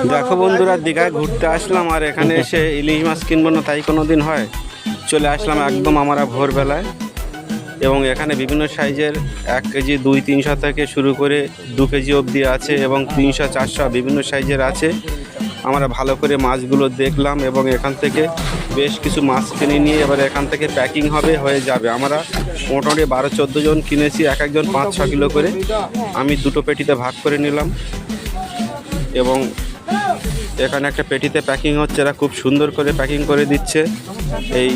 দেখো বন্ধুরা, দীঘায় ঘুরতে আসলাম আর এখানে এসে ইলিশ মাছ কিনবো না তাই কোনো দিন হয়। চলে আসলাম একদম আমরা ভোরবেলায়, এবং এখানে বিভিন্ন সাইজের 1 কেজি 200-300 থেকে শুরু করে 2 কেজি অবধি আছে এবং 300-400 বিভিন্ন সাইজের আছে। আমরা ভালো করে মাছগুলো দেখলাম এবং এখান থেকে বেশ কিছু মাছ কিনে নিয়ে এবার এখান থেকে প্যাকিং হয়ে যাবে। আমরা মোটামুটি 12-14 জন কিনেছি, এক একজন 5-6 কিলো করে। আমি দুটো পেটিতে ভাগ করে নিলাম এবং এখানে একটা পেটিতে প্যাকিং হচ্ছে। এরা খুব সুন্দর করে প্যাকিং করে দিচ্ছে, এই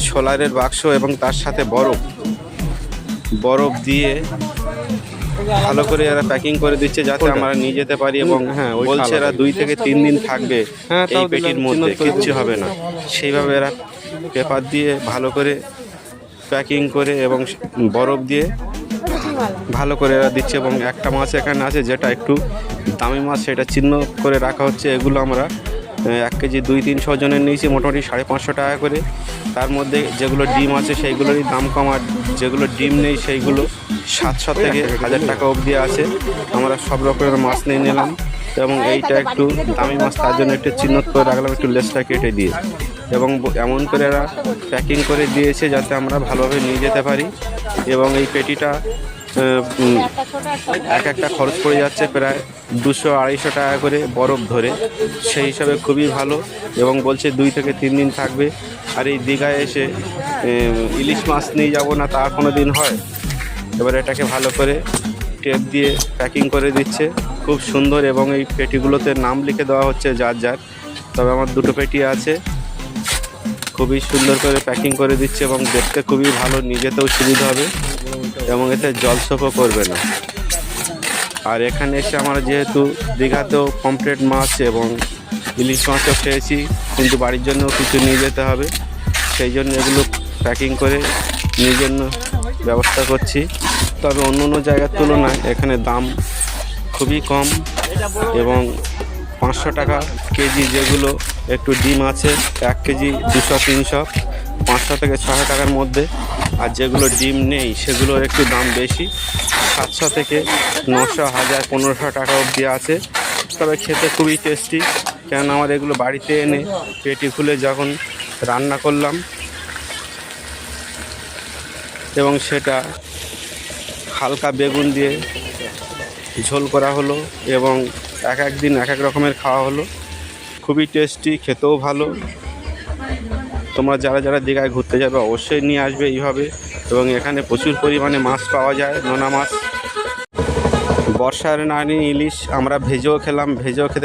সোলারের বাক্স এবং তার সাথে বরফ দিয়ে ভালো করে এরা প্যাকিং করে দিচ্ছে যাতে আমরা নিয়ে যেতে পারি। এবং বলছে এরা 2 থেকে 3 দিন থাকবে এই পেটির মধ্যে, কিচ্ছু হবে না। সেইভাবে এরা পেপার দিয়ে ভালো করে প্যাকিং করে এবং বরফ দিয়ে ভালো করে এরা দিচ্ছে। এবং একটা মাছ এখানে আছে যেটা একটু দামি মাছ, সেটা চিহ্ন করে রাখা হচ্ছে। এগুলো আমরা 1 কেজি 200-300 জনের নিয়েছি মোটামুটি 550 টাকা করে। তার মধ্যে যেগুলো ডিম আছে সেইগুলোরই দাম কম, আর যেগুলো ডিম নেই সেইগুলো 700 থেকে 1000 টাকা অবধি আছে। আমরা সব রকমের মাছ নিয়ে নিলাম এবং এইটা একটু দামি মাছ, তার জন্য একটু চিহ্ন করে রাখলাম একটু লেজটা কেটে দিয়ে। এবং এমন করে এরা প্যাকিং করে দিয়েছে যাতে আমরা ভালোভাবে নিয়ে যেতে পারি। এবং এই পেটিটা একটা খরচ পড়ে যাচ্ছে প্রায় 200-250 টাকা করে বরফ ধরে, সেই হিসাবে খুবই ভালো। এবং বলছে 2 থেকে 3 দিন থাকবে। আর এই দীঘায় এসে ইলিশ মাছ নিয়ে যাব না তা কোনো দিন হয়। এবার এটাকে ভালো করে টেপ দিয়ে প্যাকিং করে দিচ্ছে, খুব সুন্দর। এবং এই পেটিগুলোতে নাম লিখে দেওয়া হচ্ছে যার। তবে আমার দুটো পেটি আছে, খুবই সুন্দর করে প্যাকিং করে দিচ্ছে এবং দেখতে খুবই ভালো, নিজেতেও সুবিধা হবে এবং এতে জলছোপও করবে না। আর এখানে এসে আমরা যেহেতু দীঘাতেও পমফ্রেট মাছ এবং ইলিশ মাছও খেয়েছি, কিন্তু বাড়ির জন্যও কিছু নিয়ে যেতে হবে, সেই জন্য এগুলো প্যাকিং করে নিয়ে জন্য ব্যবস্থা করছি। তবে অন্য জায়গার তুলনায় এখানে দাম খুবই কম এবং 500 টাকা কেজি যেগুলো একটু ডিম আছে 1 কেজি 200-300, 500 থেকে 600 টাকার মধ্যে। আর যেগুলো ডিম নেই সেগুলোর একটু দাম বেশি, 700 থেকে 900, 1000, 1500 টাকা অবধি আছে। তবে খেতে খুবই টেস্টি, কেন আমার এগুলো বাড়িতে এনে পেটি খুলে যখন রান্না করলাম এবং সেটা হালকা বেগুন দিয়ে ঝোল করা হলো এবং এক এক দিন এক এক রকমের খাওয়া হলো, খুবই টেস্টি, খেতেও ভালো। তোমরা যারা দীঘায় ঘুরতে যাবে অবশ্যই নিয়ে আসবে এইভাবে। এবং এখানে প্রচুর পরিমাণে মাছ পাওয়া যায়, নোনা মাছ। বর্ষার নানি ইলিশ আমরা ভেজেও খেলাম, ভেজেও খেতে